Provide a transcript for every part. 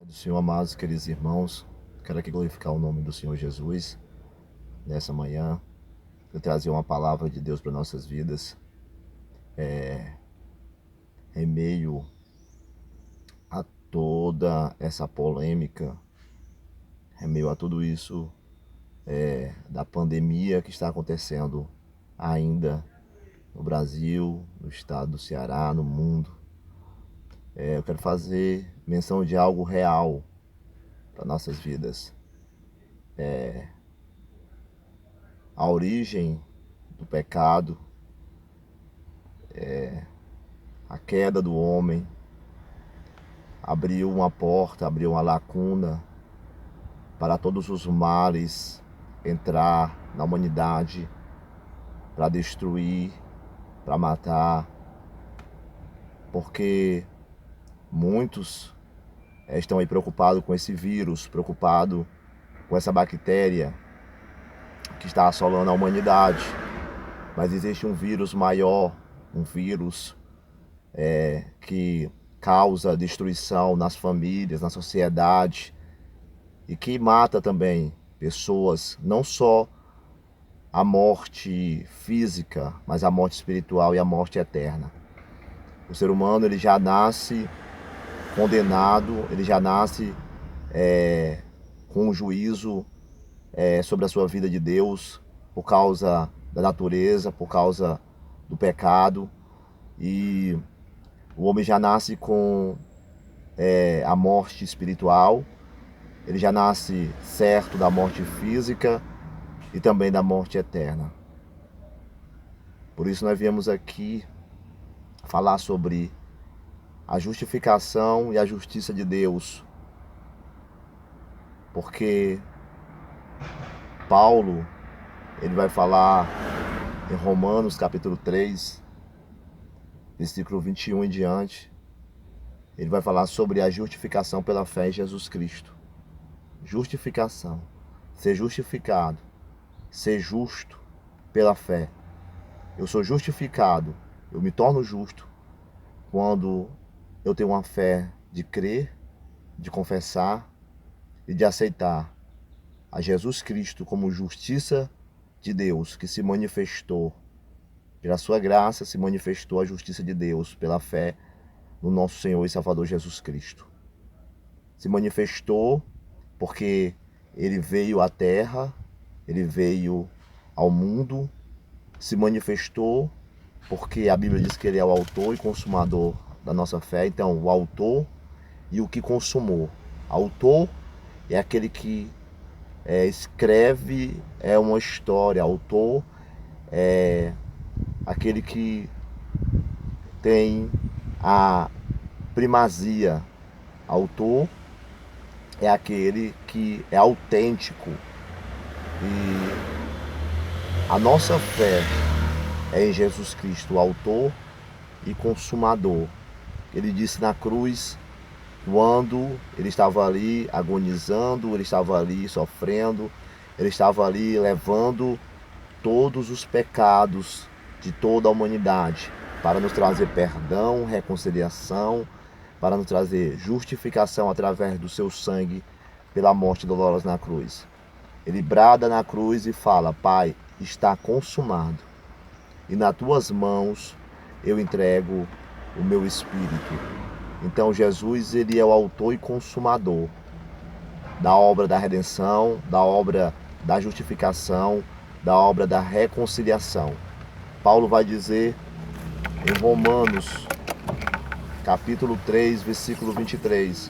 Do Senhor, amados, queridos irmãos, quero aqui glorificar o nome do Senhor Jesus nessa manhã. Eu trazer uma palavra de Deus para nossas vidas. Em meio a toda essa polêmica, em meio a tudo isso da pandemia que está acontecendo ainda no Brasil, no estado do Ceará, no mundo. Eu quero fazer menção de algo real para nossas vidas. A origem do pecado, a queda do homem, abriu uma porta, abriu uma lacuna para todos os males entrar na humanidade, para destruir, para matar, porque muitos estão aí preocupados com esse vírus, preocupados com essa bactéria que está assolando a humanidade. Mas existe um vírus maior, um vírus que causa destruição nas famílias, na sociedade, e que mata também pessoas, não só a morte física, mas a morte espiritual e a morte eterna. O ser humano ele já nasce condenado, ele já nasce com um juízo sobre a sua vida de Deus por causa da natureza, por causa do pecado, e o homem já nasce com a morte espiritual. Ele já nasce certo da morte física e também da morte eterna. Por isso nós viemos aqui falar sobre a justificação e a justiça de Deus. Porque Paulo, ele vai falar em Romanos capítulo 3, versículo 21 em diante. Ele vai falar sobre a justificação pela fé em Jesus Cristo. Justificação. Ser justificado. Ser justo pela fé. Eu sou justificado, eu me torno justo quando eu tenho uma fé de crer, de confessar e de aceitar a Jesus Cristo como justiça de Deus, que se manifestou pela sua graça, se manifestou a justiça de Deus pela fé no nosso Senhor e Salvador Jesus Cristo. Se manifestou porque ele veio à terra, ele veio ao mundo, se manifestou porque a Bíblia diz que ele é o autor e consumador da nossa fé. Então, o autor e o que consumou. Autor é aquele que escreve uma história. Autor é aquele que tem a primazia. Autor é aquele que é autêntico. E a nossa fé é em Jesus Cristo, o autor e consumador. Ele disse na cruz, quando ele estava ali agonizando, ele estava ali sofrendo, ele estava ali levando todos os pecados de toda a humanidade para nos trazer perdão, reconciliação, para nos trazer justificação através do seu sangue pela morte dolorosa na cruz. Ele brada na cruz e fala: Pai, está consumado, e nas tuas mãos eu entrego o meu espírito. Então Jesus, ele é o autor e consumador da obra da redenção, da obra da justificação, da obra da reconciliação. Paulo vai dizer em Romanos capítulo 3, versículo 23,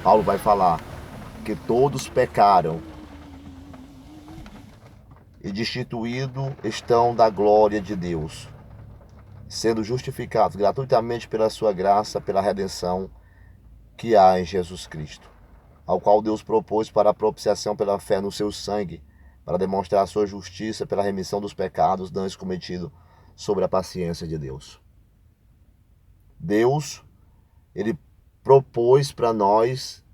Paulo vai falar que todos pecaram e destituídos estão da glória de Deus, sendo justificados gratuitamente pela sua graça, pela redenção que há em Jesus Cristo, ao qual Deus propôs para a propiciação pela fé no seu sangue, para demonstrar a sua justiça pela remissão dos pecados dantes cometidos sobre a paciência de Deus. Deus, ele propôs para nós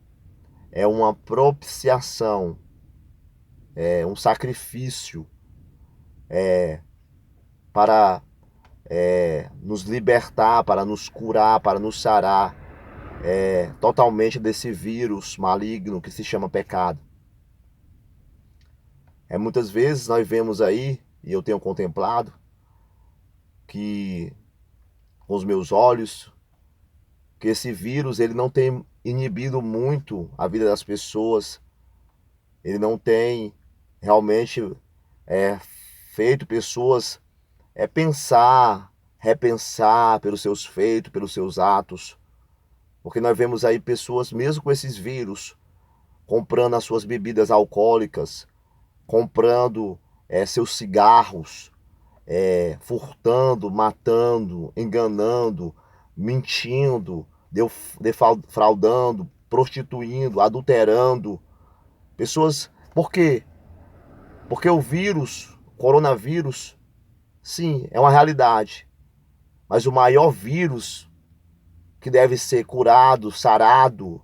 uma propiciação, um sacrifício para nos libertar, para nos curar, para nos sarar totalmente desse vírus maligno que se chama pecado. Muitas vezes nós vemos aí, e eu tenho contemplado, que com os meus olhos, que esse vírus ele não tem inibido muito a vida das pessoas, ele não tem realmente feito pessoas pensar, repensar pelos seus feitos, pelos seus atos, porque nós vemos aí pessoas mesmo com esses vírus comprando as suas bebidas alcoólicas, comprando seus cigarros, furtando, matando, enganando, mentindo, defraudando, prostituindo, adulterando. Pessoas. Por quê? Porque o vírus, o coronavírus, sim, é uma realidade. Mas o maior vírus que deve ser curado, sarado,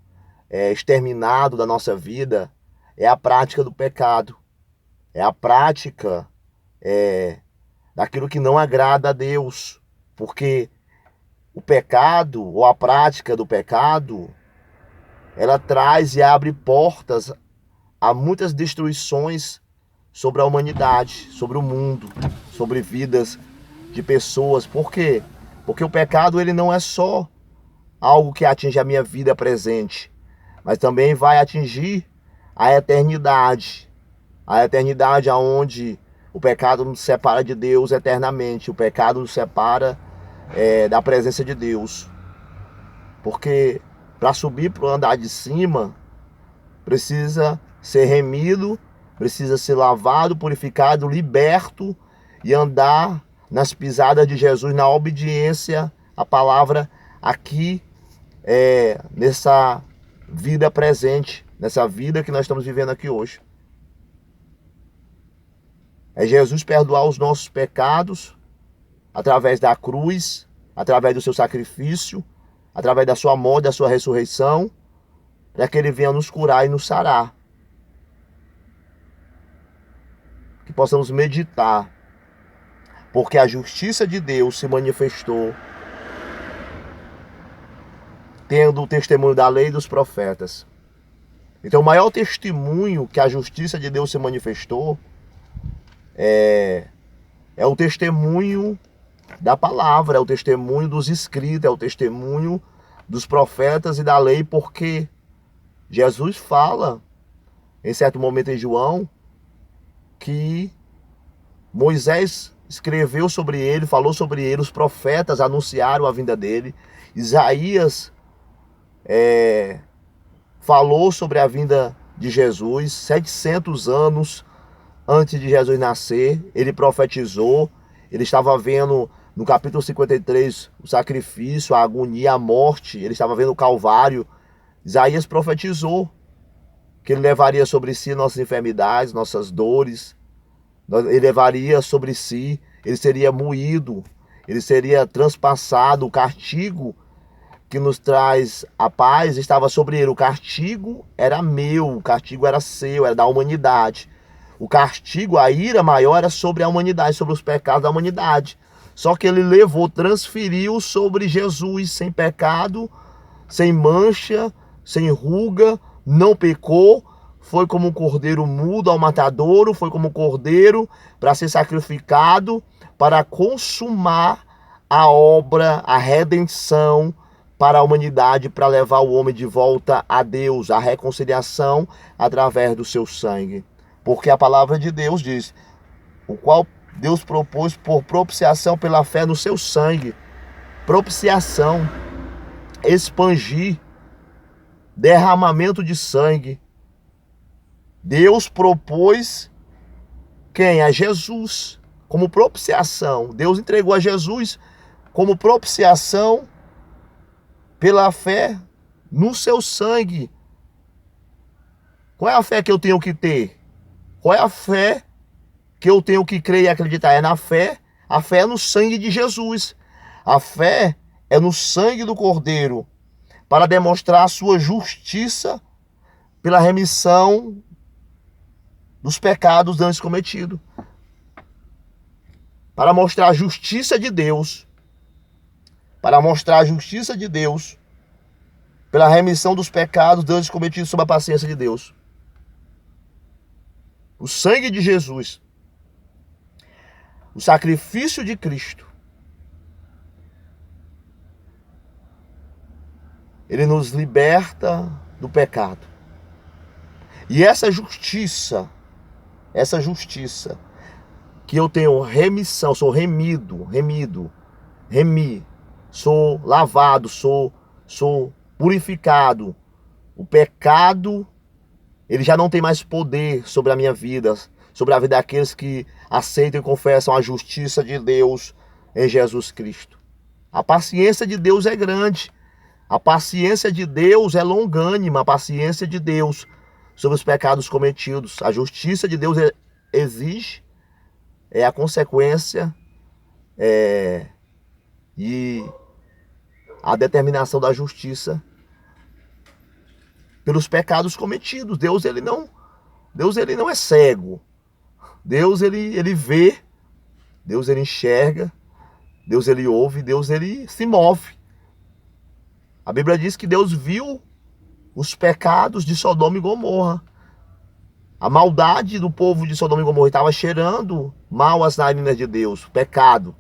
exterminado da nossa vida é a prática do pecado. É a prática daquilo que não agrada a Deus. Porque o pecado, ou a prática do pecado, ela traz e abre portas a muitas destruições sobre a humanidade, sobre o mundo, sobre vidas de pessoas. Por quê? Porque o pecado ele não é só algo que atinge a minha vida presente, mas também vai atingir a eternidade. A eternidade onde o pecado nos separa de Deus eternamente. O pecado nos separa da presença de Deus. Porque para subir para o andar de cima, precisa ser remido, precisa ser lavado, purificado, liberto e andar nas pisadas de Jesus, na obediência à palavra aqui, nessa vida presente, nessa vida que nós estamos vivendo aqui hoje. É Jesus perdoar os nossos pecados através da cruz, através do seu sacrifício, através da sua morte, da sua ressurreição, para que ele venha nos curar e nos sarar. Que possamos meditar, porque a justiça de Deus se manifestou tendo o testemunho da lei e dos profetas. Então o maior testemunho que a justiça de Deus se manifestou é o testemunho da palavra, é o testemunho dos escritos, é o testemunho dos profetas e da lei, porque Jesus fala, em certo momento em João, que Moisés escreveu sobre ele, falou sobre ele, os profetas anunciaram a vinda dele, Isaías falou sobre a vinda de Jesus, 700 anos antes de Jesus nascer, ele profetizou, ele estava vendo no capítulo 53 o sacrifício, a agonia, a morte, ele estava vendo o Calvário. Isaías profetizou que ele levaria sobre si nossas enfermidades, nossas dores, ele levaria sobre si, ele seria moído, ele seria transpassado, o castigo que nos traz a paz estava sobre ele. O castigo era meu, o castigo era seu, era da humanidade. O castigo, a ira maior era sobre a humanidade, sobre os pecados da humanidade. Só que ele levou, transferiu sobre Jesus, sem pecado, sem mancha, sem ruga, não pecou, foi como um cordeiro mudo ao matadouro, foi como um cordeiro para ser sacrificado, para consumar a obra, a redenção para a humanidade, para levar o homem de volta a Deus, a reconciliação através do seu sangue. Porque a palavra de Deus diz, o qual Deus propôs por propiciação pela fé no seu sangue. Propiciação, expangir, derramamento de sangue. Deus propôs quem? A Jesus, como propiciação. Deus entregou a Jesus como propiciação pela fé no seu sangue. Qual é a fé que eu tenho que ter? Qual é a fé que eu tenho que crer e acreditar? É na fé. A fé é no sangue de Jesus. A fé é no sangue do Cordeiro, para demonstrar a sua justiça pela remissão dos pecados antes cometidos. Para mostrar a justiça de Deus. Para mostrar a justiça de Deus pela remissão dos pecados dantes cometidos sob a paciência de Deus. O sangue de Jesus, o sacrifício de Cristo, ele nos liberta do pecado. E essa justiça que eu tenho remissão, sou remi, sou lavado, sou purificado. O pecado, ele já não tem mais poder sobre a minha vida, sobre a vida daqueles que aceitam e confessam a justiça de Deus em Jesus Cristo. A paciência de Deus é grande. A paciência de Deus é longânima, a paciência de Deus sobre os pecados cometidos. A justiça de Deus exige, é a consequência e a determinação da justiça pelos pecados cometidos. Deus ele não é cego. Deus ele vê, Deus ele enxerga, Deus ele ouve, Deus ele se move. A Bíblia diz que Deus viu os pecados de Sodoma e Gomorra. A maldade do povo de Sodoma e Gomorra estava cheirando mal às narinas de Deus, pecado.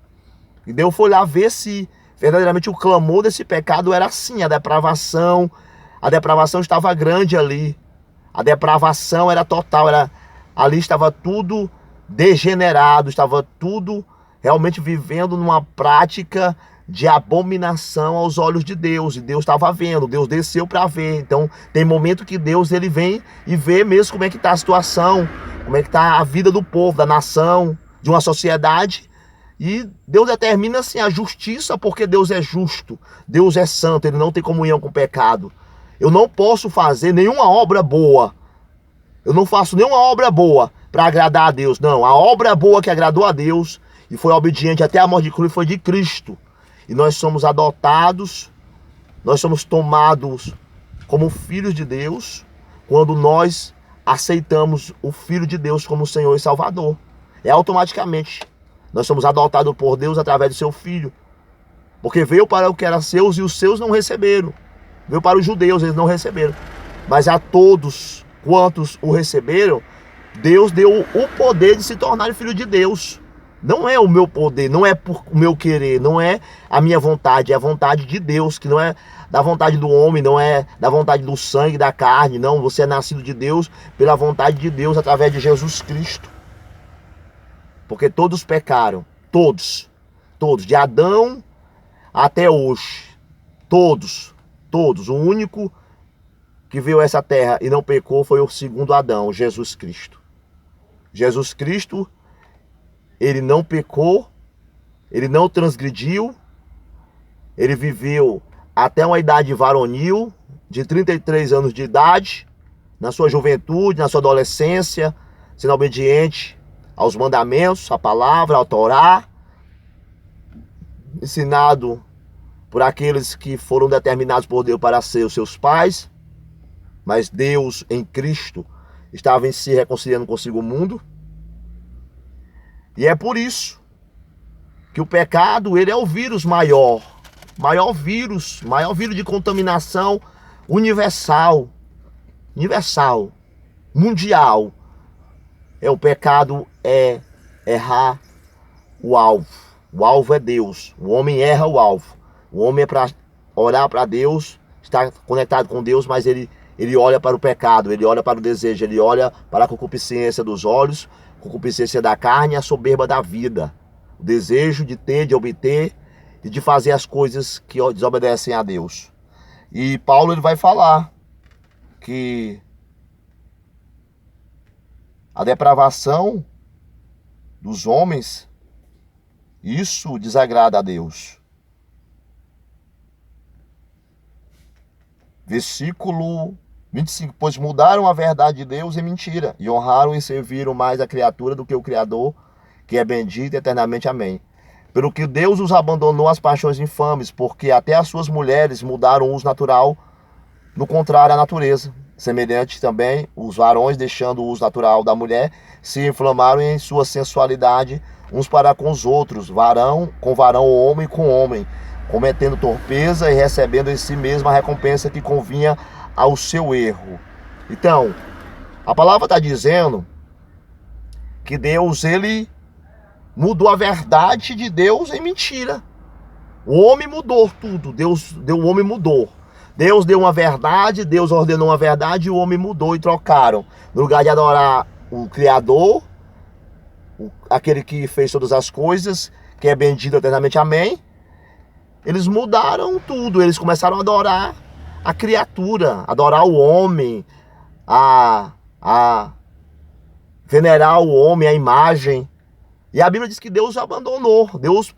E Deus foi lá ver se verdadeiramente o clamor desse pecado era assim, a depravação estava grande ali. A depravação era total, ali estava tudo degenerado, estava tudo realmente vivendo numa prática de abominação aos olhos de Deus. E Deus estava vendo, Deus desceu para ver. Então tem momento que Deus ele vem e vê mesmo como é que está a situação, como é que está a vida do povo, da nação, de uma sociedade. E Deus determina assim a justiça, porque Deus é justo, Deus é santo, ele não tem comunhão com o pecado. Eu não posso fazer nenhuma obra boa, eu não faço nenhuma obra boa para agradar a Deus. Não, a obra boa que agradou a Deus e foi obediente até a morte de cruz foi de Cristo. E nós somos adotados, nós somos tomados como filhos de Deus quando nós aceitamos o Filho de Deus como Senhor e Salvador. É automaticamente. Nós somos adotados por Deus através do seu Filho. Porque veio para o que era seus e os seus não receberam. Veio para os judeus, eles não receberam. Mas a todos quantos o receberam, Deus deu o poder de se tornar filho de Deus. Não é o meu poder, não é por o meu querer, não é a minha vontade, é a vontade de Deus, que não é da vontade do homem, não é da vontade do sangue, da carne, não. Você é nascido de Deus pela vontade de Deus através de Jesus Cristo. Porque todos pecaram, todos, de Adão até hoje, todos. O único que veio a essa terra e não pecou foi o segundo Adão, Jesus Cristo. Jesus Cristo, ele não pecou, ele não transgrediu, ele viveu até uma idade varonil, de 33 anos de idade, na sua juventude, na sua adolescência, sendo obediente aos mandamentos, à palavra, ao Torá, ensinado por aqueles que foram determinados por Deus para ser os seus pais, mas Deus em Cristo estava em si reconciliando consigo o mundo. E é por isso que o pecado, ele é o vírus maior vírus de contaminação universal, mundial. O pecado é errar o alvo. O alvo é Deus. O homem erra o alvo. O homem é para orar para Deus, estar conectado com Deus, mas ele olha para o pecado, ele olha para o desejo, ele olha para a concupiscência dos olhos, concupiscência da carne e a soberba da vida. O desejo de ter, de obter e de fazer as coisas que desobedecem a Deus. E Paulo ele vai falar que a depravação dos homens, isso desagrada a Deus. Versículo 25. Pois mudaram a verdade de Deus em mentira, e honraram e serviram mais a criatura do que o Criador, que é bendito eternamente. Amém. Pelo que Deus os abandonou às paixões infames, porque até as suas mulheres mudaram o uso natural, no contrário à natureza. Semelhante também, os varões, deixando o uso natural da mulher, se inflamaram em sua sensualidade uns para com os outros, varão com varão, homem com homem, cometendo torpeza e recebendo em si mesmo a recompensa que convinha ao seu erro. Então, a palavra está dizendo que Deus, ele mudou a verdade de Deus em mentira. O homem mudou tudo, o homem mudou. Deus deu uma verdade, Deus ordenou uma verdade e o homem mudou e trocaram. No lugar de adorar o Criador, aquele que fez todas as coisas, que é bendito eternamente, amém, eles mudaram tudo, eles começaram a adorar a criatura, adorar o homem, a venerar o homem, a imagem. E a Bíblia diz que Deus abandonou, Deus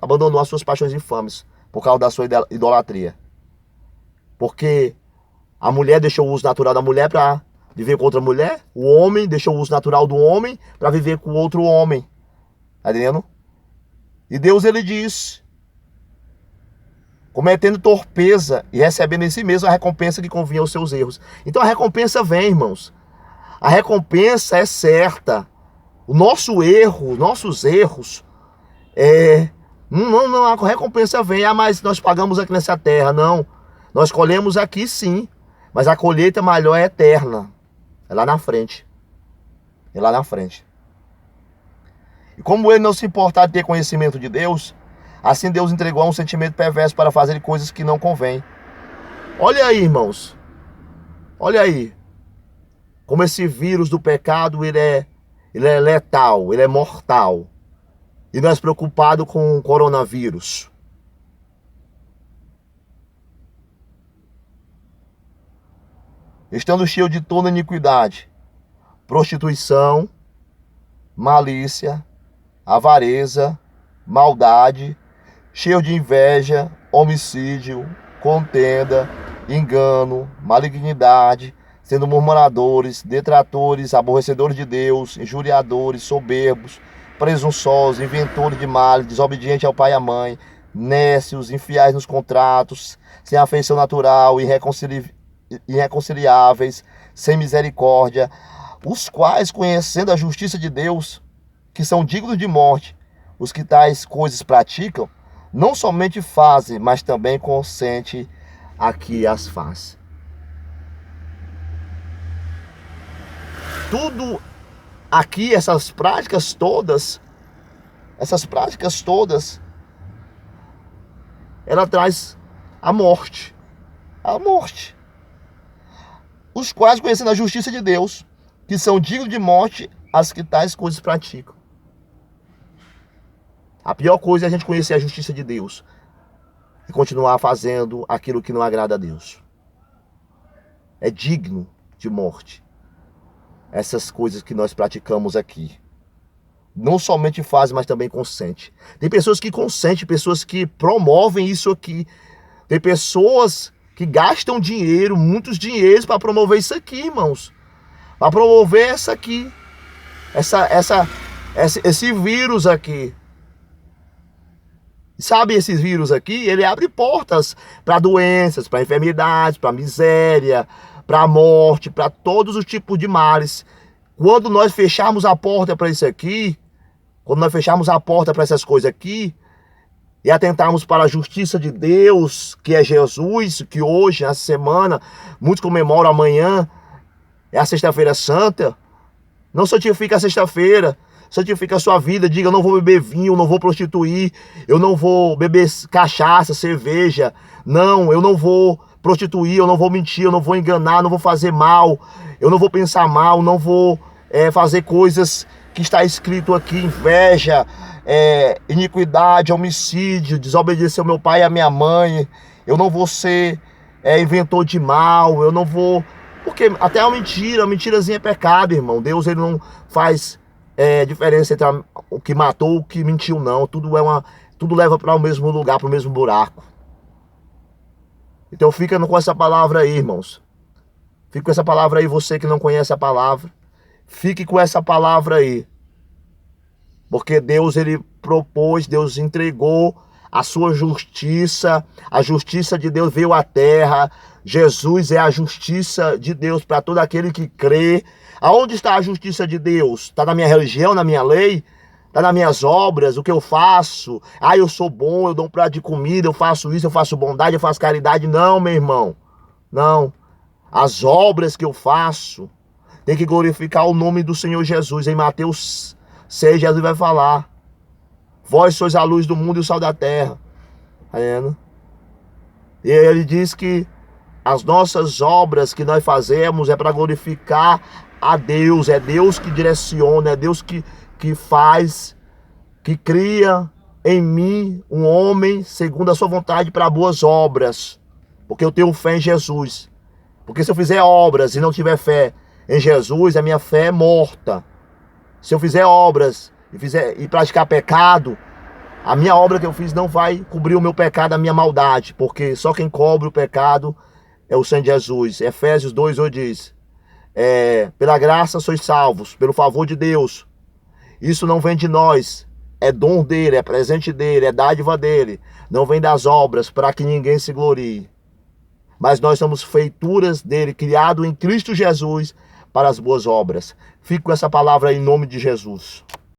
abandonou as suas paixões infames por causa da sua idolatria. Porque a mulher deixou o uso natural da mulher para viver com outra mulher, o homem deixou o uso natural do homem para viver com outro homem. Tá entendendo? E Deus, ele diz, cometendo torpeza e recebendo em si mesmo a recompensa que convinha aos seus erros. Então a recompensa vem, irmãos. A recompensa é certa. O nosso erro, nossos erros, não, a recompensa vem. Mas nós pagamos aqui nessa terra. Não, nós colhemos aqui sim, mas a colheita maior é eterna. É lá na frente. É lá na frente. E como ele não se importar de ter conhecimento de Deus, assim Deus entregou a um sentimento perverso para fazer coisas que não convém. Olha aí, irmãos. Olha aí. Como esse vírus do pecado, ele é letal, ele é mortal. E nós preocupados com o coronavírus. Estando cheio de toda iniquidade, prostituição, malícia, avareza, maldade, cheio de inveja, homicídio, contenda, engano, malignidade, sendo murmuradores, detratores, aborrecedores de Deus, injuriadores, soberbos, presunçosos, inventores de males, desobedientes ao pai e à mãe, nécios, infiéis nos contratos, sem afeição natural, irreconciliáveis, sem misericórdia, os quais, conhecendo a justiça de Deus, que são dignos de morte, os que tais coisas praticam, não somente fazem, mas também consentem a que as faz. Tudo aqui, essas práticas todas, ela traz a morte. A morte. Os quais, conhecendo a justiça de Deus, que são dignos de morte, as que tais coisas praticam. A pior coisa é a gente conhecer a justiça de Deus e continuar fazendo aquilo que não agrada a Deus. É digno de morte. Essas coisas que nós praticamos aqui. Não somente fazem, mas também consentem. Tem pessoas que consentem, pessoas que promovem isso aqui. Tem pessoas que gastam dinheiro, muitos dinheiros para promover isso aqui, irmãos. Para promover essa aqui. Esse vírus aqui. Sabe, esse vírus aqui, ele abre portas para doenças, para enfermidades, para miséria, para morte, para todos os tipos de males. Quando nós fecharmos a porta para isso aqui, quando nós fecharmos a porta para essas coisas aqui, e atentarmos para a justiça de Deus, que é Jesus, que hoje, essa semana, muitos comemoram amanhã, é a Sexta-feira Santa. Não santifica a sexta-feira, santifica a sua vida. Diga, eu não vou beber vinho, eu não vou prostituir, eu não vou beber cachaça, cerveja. Não, eu não vou prostituir, eu não vou mentir, eu não vou enganar, eu não vou fazer mal, eu não vou pensar mal, não vou fazer coisas que está escrito aqui, inveja, iniquidade, homicídio, desobedecer ao meu pai e à minha mãe. Eu não vou ser inventor de mal, eu não vou... Porque até a mentirazinha é pecado, irmão. Deus, ele não faz diferença entre o que matou e o que mentiu, não. Tudo leva para o mesmo lugar, para o mesmo buraco. Então fica com essa palavra aí, irmãos. Fique com essa palavra aí, você que não conhece a palavra. Fique com essa palavra aí. Porque Deus, ele propôs, Deus entregou a sua justiça. A justiça de Deus veio à terra. Jesus é a justiça de Deus para todo aquele que crê. Aonde está a justiça de Deus? Está na minha religião, na minha lei? Está nas minhas obras, o que eu faço. Ah, eu sou bom, eu dou um prato de comida, eu faço isso, eu faço bondade, eu faço caridade. Não, meu irmão. Não. As obras que eu faço tem que glorificar o nome do Senhor Jesus. Em Mateus 6, Jesus vai falar: vós sois a luz do mundo e o sal da terra. Tá vendo? E ele diz que as nossas obras que nós fazemos é para glorificar a Deus. É Deus que direciona, é Deus que faz, que cria em mim um homem segundo a sua vontade para boas obras. Porque eu tenho fé em Jesus. Porque se eu fizer obras e não tiver fé em Jesus, a minha fé é morta. Se eu fizer obras e praticar pecado, a minha obra que eu fiz não vai cobrir o meu pecado, a minha maldade. Porque só quem cobre o pecado é o Senhor Jesus. Efésios 2:8 diz: pela graça sois salvos, pelo favor de Deus. Isso não vem de nós, é dom dele, é presente dele, é dádiva dele. Não vem das obras para que ninguém se glorie. Mas nós somos feituras dele, criado em Cristo Jesus para as boas obras. Fico com essa palavra aí em nome de Jesus.